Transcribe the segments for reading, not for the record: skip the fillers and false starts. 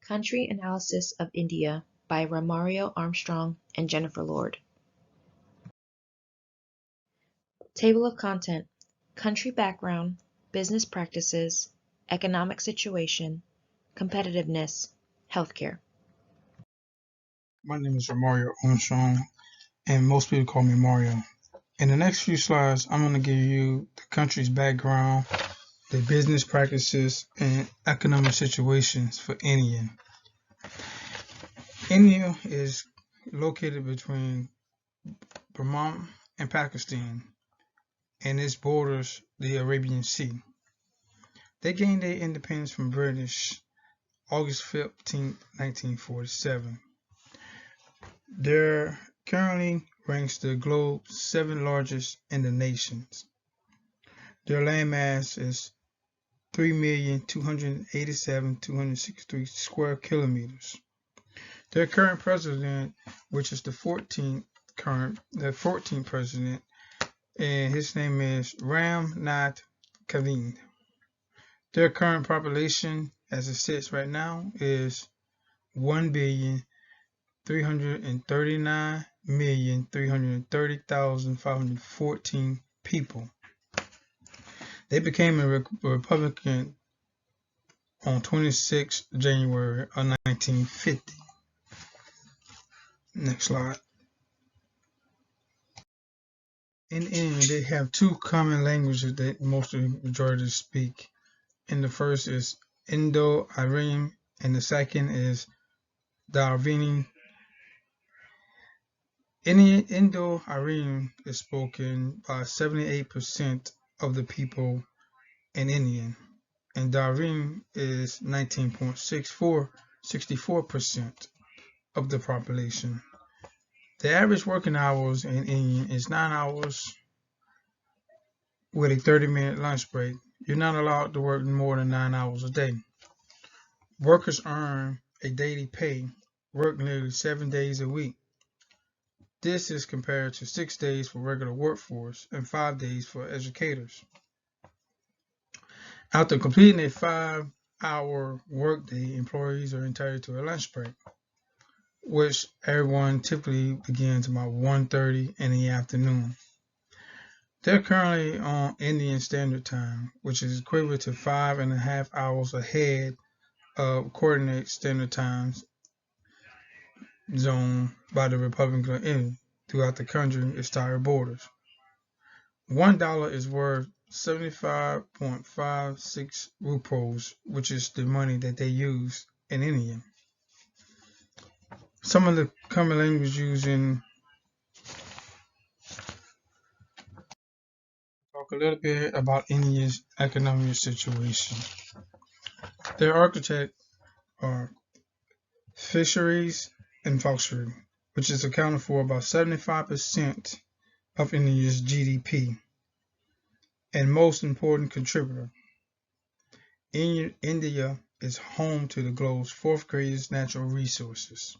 Country Analysis of India by Ramario Armstrong and Jennifer Lord. Table of Content: Country Background, Business Practices, Economic Situation, Competitiveness, Healthcare. My name is Ramario Armstrong, and most people call me Mario. In the next few slides, I'm going to give you the country's background, the business practices, and economic situations for India. India is located between Burma and Pakistan, and its borders the Arabian Sea. They gained their independence from British August 15, 1947. They're currently ranks the globe's 7th largest in the nations. Their landmass is 3,287,263 square kilometers. Their current president, which is the 14th president, and his name is Ram Nath Kovind. Their current population, as it sits right now, is 1,339,330,514 people. They became a Republican on 26 January of 1950. Next slide. In India, they have two common languages that most of the majority speak. And the first is Indo-Aryan, and the second is Dravidian. Indo-Aryan is spoken by 78% of the people in India, and Dravidian is 64% of the population. The average working hours in India is 9 hours with a 30-minute lunch break. You're not allowed to work more than 9 hours a day. Workers earn a daily pay, work nearly 7 days a week. This is compared to 6 days for regular workforce and 5 days for educators. After completing a 5-hour workday, employees are entitled to a lunch break, which everyone typically begins about 1:30 in the afternoon. They're currently on Indian Standard Time, which is equivalent to 5.5 hours ahead of Coordinated Standard Times zone by the Republic of India throughout the country's entire borders. $1 is worth 75.56 rupees, which is the money that they use in India. Some of the common language used in talk a little bit about India's economic situation. Their architects are fisheries and forestry, which is accounted for about 75% of India's GDP, and most important contributor. India is home to the globe's 4th greatest natural resources.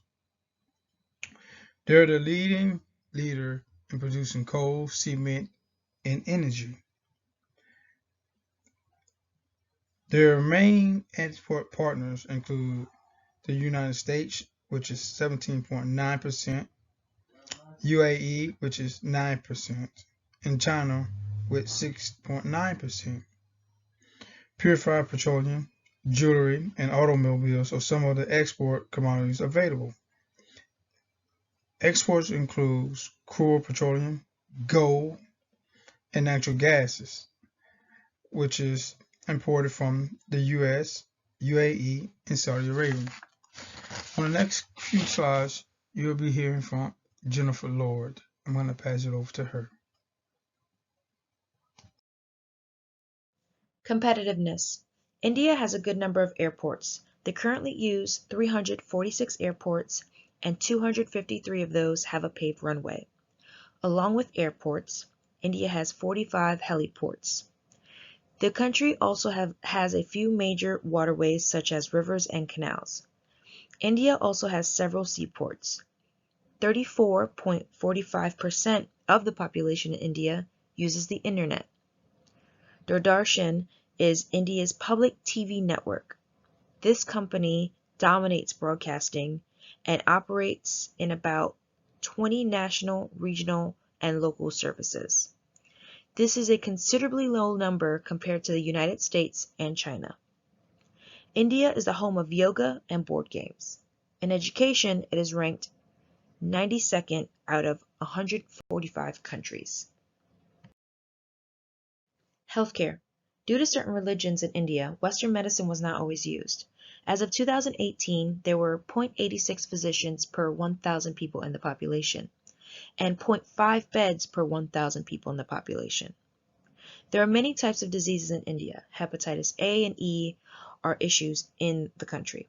They're the leading leader in producing coal, cement, and energy. Their main export partners include the United States, which is 17.9%, UAE, which is 9%, and China, with 6.9%. Purified petroleum, jewelry, and automobiles are some of the export commodities available. Exports include crude petroleum, gold, and natural gases, which is imported from the US, UAE, and Saudi Arabia. On the next few slides, you'll be hearing from Jennifer Lord. I'm going to pass it over to her. Competitiveness. India has a good number of airports. They currently use 346 airports, and 253 of those have a paved runway. Along with airports, India has 45 heliports. The country also has a few major waterways such as rivers and canals. India also has several seaports. 34.45% of the population in India uses the internet. Doordarshan is India's public TV network. This company dominates broadcasting and operates in about 20 national, regional, and local services. This is a considerably low number compared to the United States and China. India is the home of yoga and board games. In education, it is ranked 92nd out of 145 countries. Healthcare. Due to certain religions in India, Western medicine was not always used. As of 2018, there were 0.86 physicians per 1,000 people in the population, and 0.5 beds per 1,000 people in the population. There are many types of diseases in India. Hepatitis A and E are issues in the country.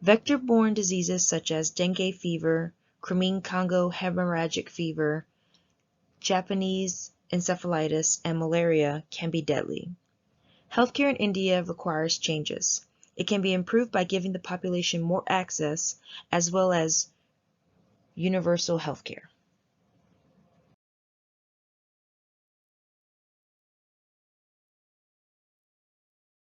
Vector-borne diseases such as dengue fever, Crimean Congo hemorrhagic fever, Japanese encephalitis, and malaria can be deadly. Healthcare in India requires changes. It can be improved by giving the population more access as well as universal healthcare.